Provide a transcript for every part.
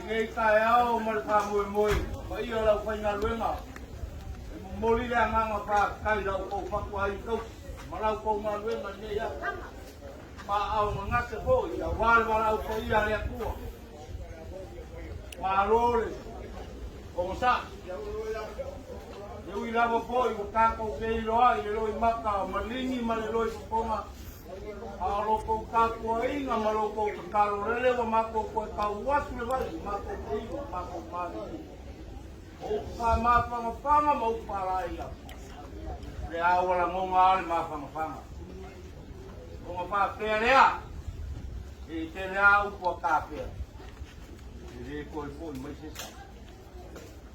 ngay tay áo mà pha mùi mùi bây giờ là quanh là lưỡng à mùi đi ra ngang mà pha cây đầu cổ phật quay đâu mà đâu cổ mà lưỡng mà như vậy mà ao mà ngắt cái phôi đầu hoa mà đâu có gì là đẹp của mà rồi còn sao nếu là một phôi một ca câu cây đó rồi mắc cả mà linh mà rồi cũng mà kalau kau kaku ini, kalau kau kalau rela mako kau kau wasu lagi mako ini mako mari. Oka mafanga mau paraya. Le awala ngongal mafanga. Ngonga pa pelea. Pelea upo kape. Jadi koi mai sesa.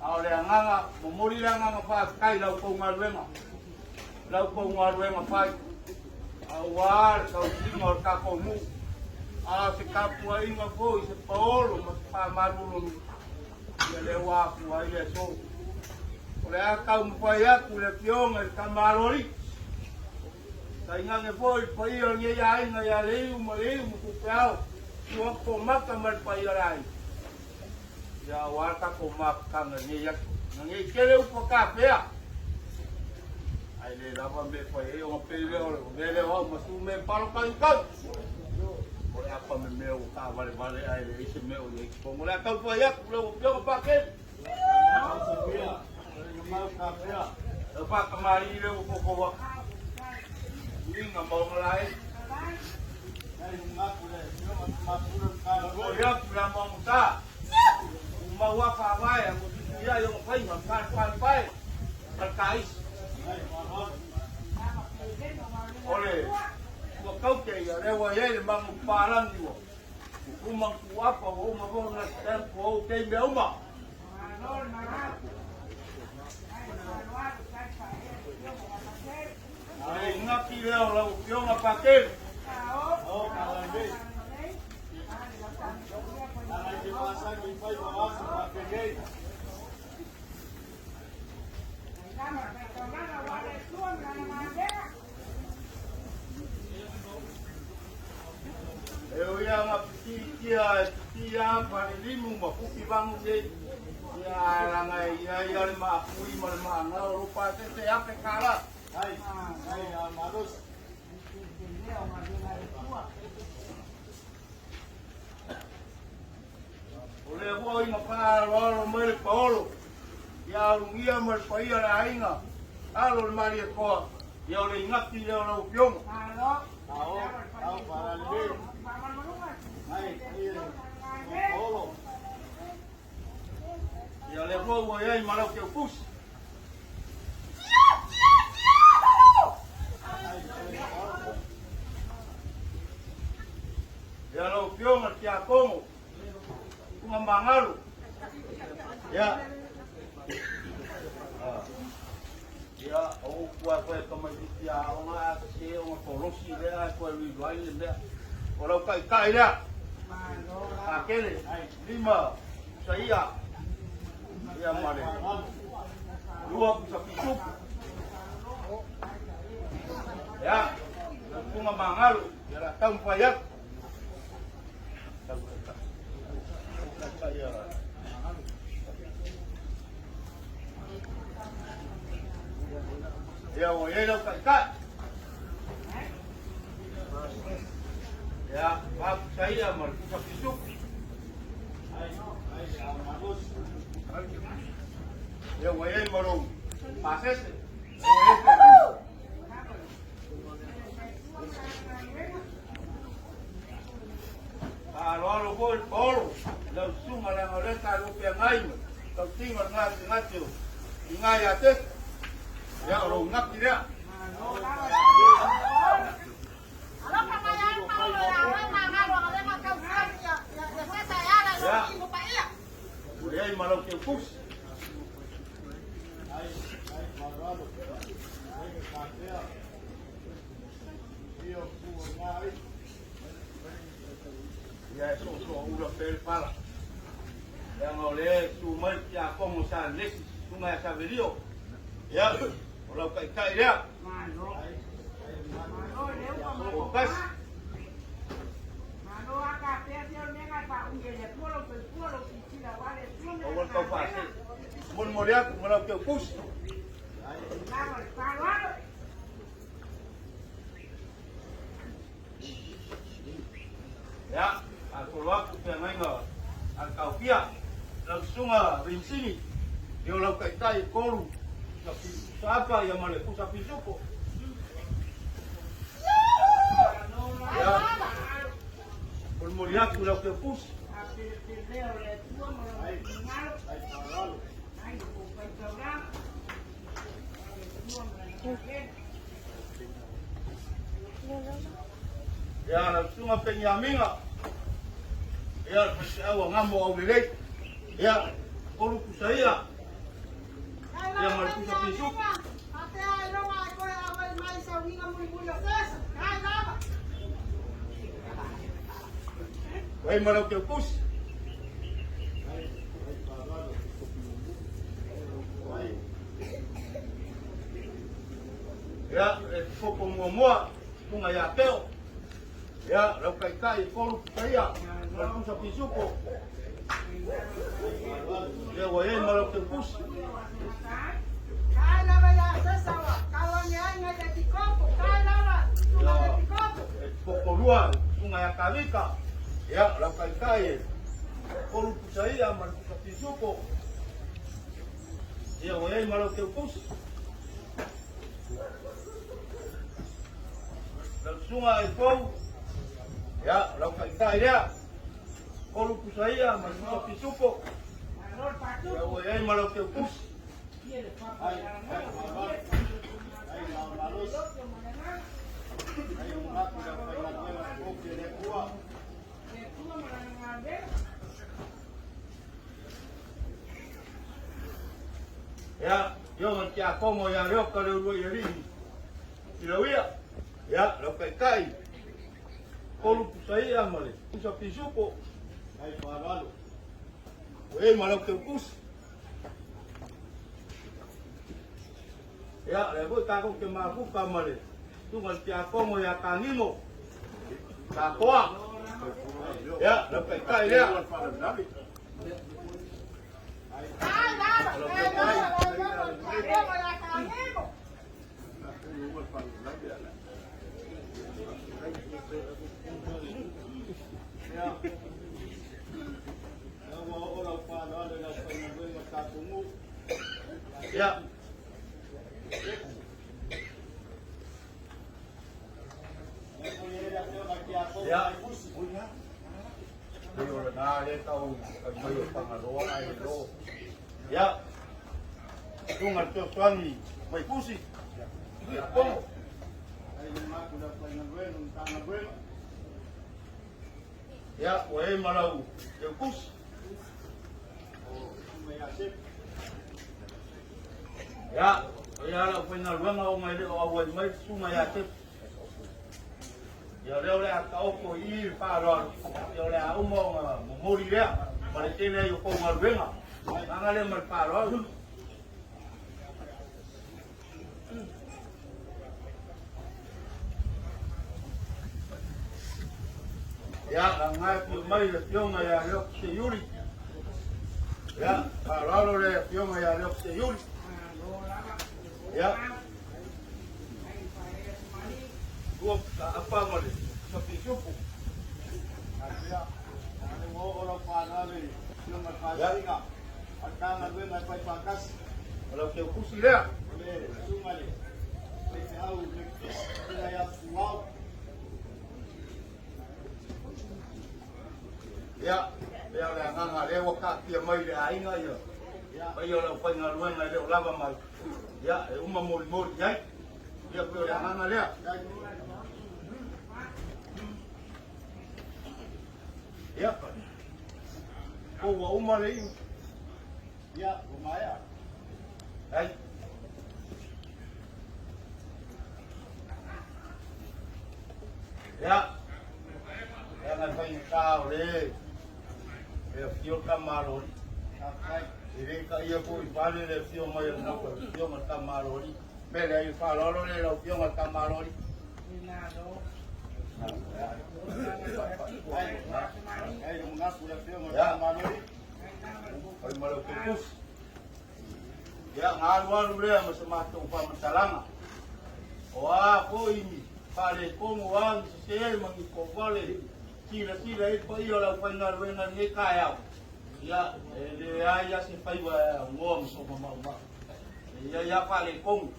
Awale nganga momori nganga pa kai lau kau ngalwenga. Lau kau ngalwenga pa awal kau tinggal kakomu, si kapua inga boy si Paulo mas pamarulun, dia lewa kuai leso, oleh kau mupaya kulit piong el kamaroli, saingan boy payah ni yai ngaya leu mukupau, tuak komak kamar payah lain, ya awal kakomak kamar ni yak, nanti keleu pakapea. Ai le lava me foi eu pele o mas me palo kan ora apa me meu ka vale ai le esse meu le como lá tá foi eu eu pa que eu pa kamari le o poco linga mo lai ai ngaku le eu mapura ka eu pra montar uma wafa vai a dia eu fai mas pai terkait oleh, kau kaya lewa ye mang parang yo. Umang kuapa o mabong na tempo kay meuma. Ay ngaki leo la yo ngapake. Oh, kalande. Ay di masa ni pai bawas ngapake. Eu ia para limu ma puki bangu de ya langai ya ma kui ma na rupa te ape kala ai malos ole voi ma para lo mer polo ya lungia mer paia la inga alo maria ko ya ole ngati le lo piong ao para le ya le vou voy a malau que eu pus ya lo piong al kia como un ambangalo ya ya o kwa como ya ona se o polosi le a kwa ri vai le o lo kai le aquele lima saía ya male dua pisu ya bunga mangal ya tahu payak ya o ye lo kai ya bab saya mal pisu ya voy a ir marón pasese lo voy polo lo suma la oreta lo que hay lo tingo ngatiu ngai ate ya lo ngakira ya ya malo que pus ya eso uno pel para yang oleh cuma ya pengusaha nek cuma saberio ya kalau kai dia pas mano akapia dia nenga pa unge le polo Awal kau pasti. Mun moriak malau kau pus. Ya, aku waktu yang enggak. Kau pia, langsung ring sini. Dia lau kaitai koru. Tapi siapa yang malepu sapi suku? Ya, mun moriak malau kau pus. Ya, langsung apa penyaminga. Ya, awak ngamu awalai. Ya, kalau saya yang malepu sapi suku. Wahai malau kau pus. Ya, pokok mua bunga ya keo. Ya, lau kai kolu saya malau sapi suku. Ya, wahai malau kau pus. Pokok luar bunga ya kawika. Ya, lau kai kolu saya malau sapi suku. Ya, wahai malau kau pus. Sungai kau, ya, lau kai dia. Kalau kusaya masih sapi suku. Ya, wahai malau kau pus. Ya, yo macam como yang yo kalau dua hari. Tidak ya. Ya, lau kai. Kalau saya male, sapi suku. Hai paralo. Wei malau kau pus. Ya, lebo takut ke mafu kamale. Tu macam como ya kanimo. Takwa. Ya, lau kai dia. Ya. Ya. Dia dah dia tahu bayu pengaruh air lo. Ya. Tungal tu suami mai pusi. Ya. Como? Ya, wahai malau kau pus. Ya, ya lau final luang awal mai sungai atip. Ya leo le kau ko ir paron. Ya le umong memori dia. Mereka le yo ko ngalwenga. Ngale mal paron. Ya, ngai pi mai le pion ya lo se yuri. Ya, paron le pion ya lo se yuri. Ya. Dua apa mali? Sapi suku. Ya. Ada orang panali, yang berpasari ka. Akan ada nak pakas. Kalau kau kusi dia. Boleh, sumali. Kita tahu kita ya wow. Ya, dia dah ngah dia wakak dia mai dia aing aja. Ya, bayo la pengaruan la dia lava mai. Ya, umma mul ya. Dia kau dah ngah dia. Ya. Oh, umma lagi. Ya, umaya. Hai. Ya. Jangan banyak kau deh. Ya, fio kamaroni. Ini kaya pun balik le fio mai nak fio mat kamaroni. Bela i falolo le lo fio mat kamaroni. Hai, mengaku le fio mat kamaroni. Ai malu pus. Ya ngaluan ule masamato pa masalanga. Wah, po ini pare como wang sel mangikopale. Sila ipo iyo la pangal wenga ni kaya. Ya le ya se paiwa ngom so mama. Ya pare como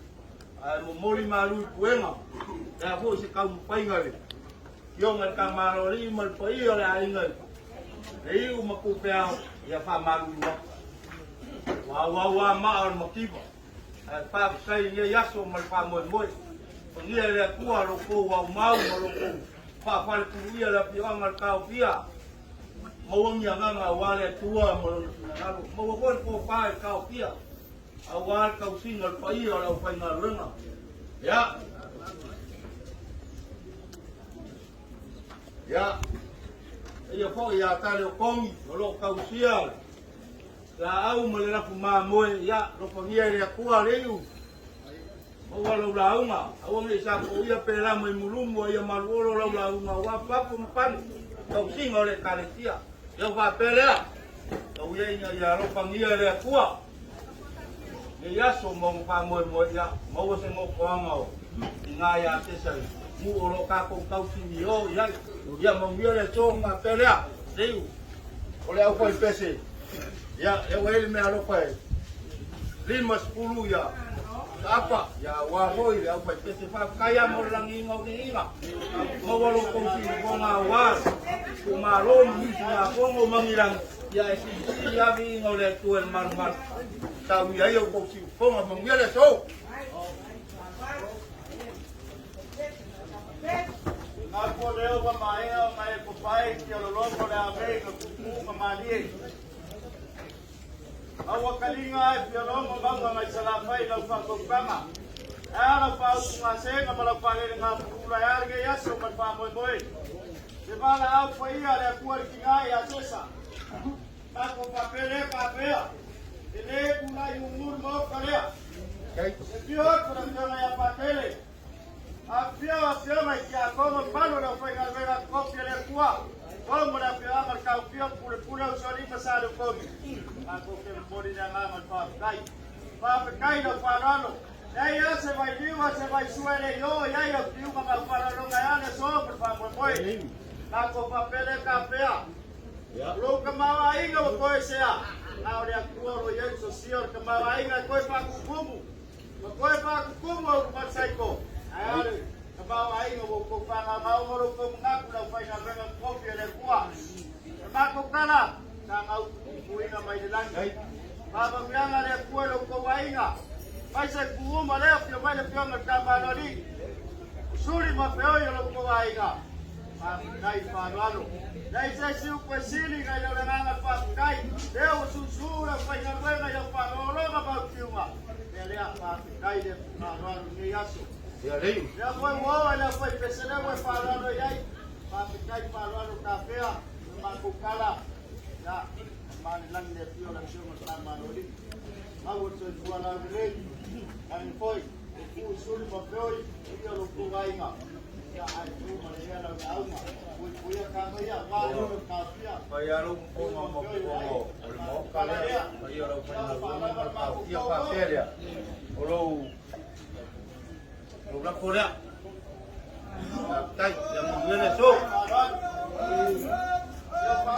mo mori malu puenga. Ya po se kau paingale. Yo ngal kamaroli mal po iyo la ingal. Ei uma kupea ya fa malu. Wa maal makiba. Pa sai ya yaso mal pa mo. Ia le kua loko wa mau loko. Pa pa ku ia la pia ngal ka pia. Mo ngia nga wa le tua mo na mo ko pa ka pia. Awal ka singal pa ia la pa na renga. Ya. Ya. Ia po ya ta le kongi lo ka usia. La au mo le na fuma mo ya lo pa ia le kua le yu. Walau launga, awam le sa ko ia pela mai mulumu ia malolo launga wa pa pumpan. Kau sing oleh kalesia. Ya va pela. Kau ia ya ro pangia le kua. Ia so mong pa mo ya, mau se mo kwanga. Inga ya tesa. Mu olo ka ko kau sing yo ya mong ia le chonga pela. Deu. Ole au ko pese. Ya ele me alo ko. 5-10 ya. Apa ya wahoi ya apa pese fa kaya mo lang ingo inga mo walo kong si ko nga war kumalom ya ko mo mangilang ya si ya bi ngo le tuan man tau ya yo ko si ko nga mangiala so ako leo ba mai ko pai ki lo lo ko la be ko ku ma li Awa kalinga piano mabanga mai salapai la fakokama. Ara pa umasenga mala pare nga pula yarge yaso mal pa moy moy. Se bala au pai ala kuar kinga ya sesa. Ako papele papea. Ele kuna yumur mo kalea. Se pior para nga ya papele. Apia mai kia como palo la fai galvera copia le kuwa. Como la pia mal ka pia pura usari pasado komi. Ako ke mori na ngama pa kai no parano. Ya se vai diva se vai suele yo ya piu ma parano ngayane so por favor moi. Ako papele kapea. Lo kamawa inga ko sea. Na ore akua ro yen social kamawa inga ko pa kukumu. Ko pa kukumu pa saiko. Ai kamawa inga ko pa na mau ro ko ngaku la fai na venga kopia le kwa. Mako kana ngau kuinga mai dilangai baba mianga le kuelo ko wainga mai se kuuma le pio mai le pio ngata maloli suri ma peo yo ko wainga kai paralo dai se siu ko sili ga yo le nganga pa kai deu susura pa ya buena yo pa lo ma pa kiuma le pa kai de paralo ni yaso ya le ya ko wo la ko pesele we paralo yai pa kai paralo kafea ma kukala ya man lang le pio la sio ma maloli mau so suala le kan foi ku suri pa poi io lo ku vainga ya ai ku ma le la alma ku ya ka ya ma lo ka pia pa ya lo ku ma mo ka le pa ya lo pa na pa ya pa feria lo la korea tai ya mo le so ya pa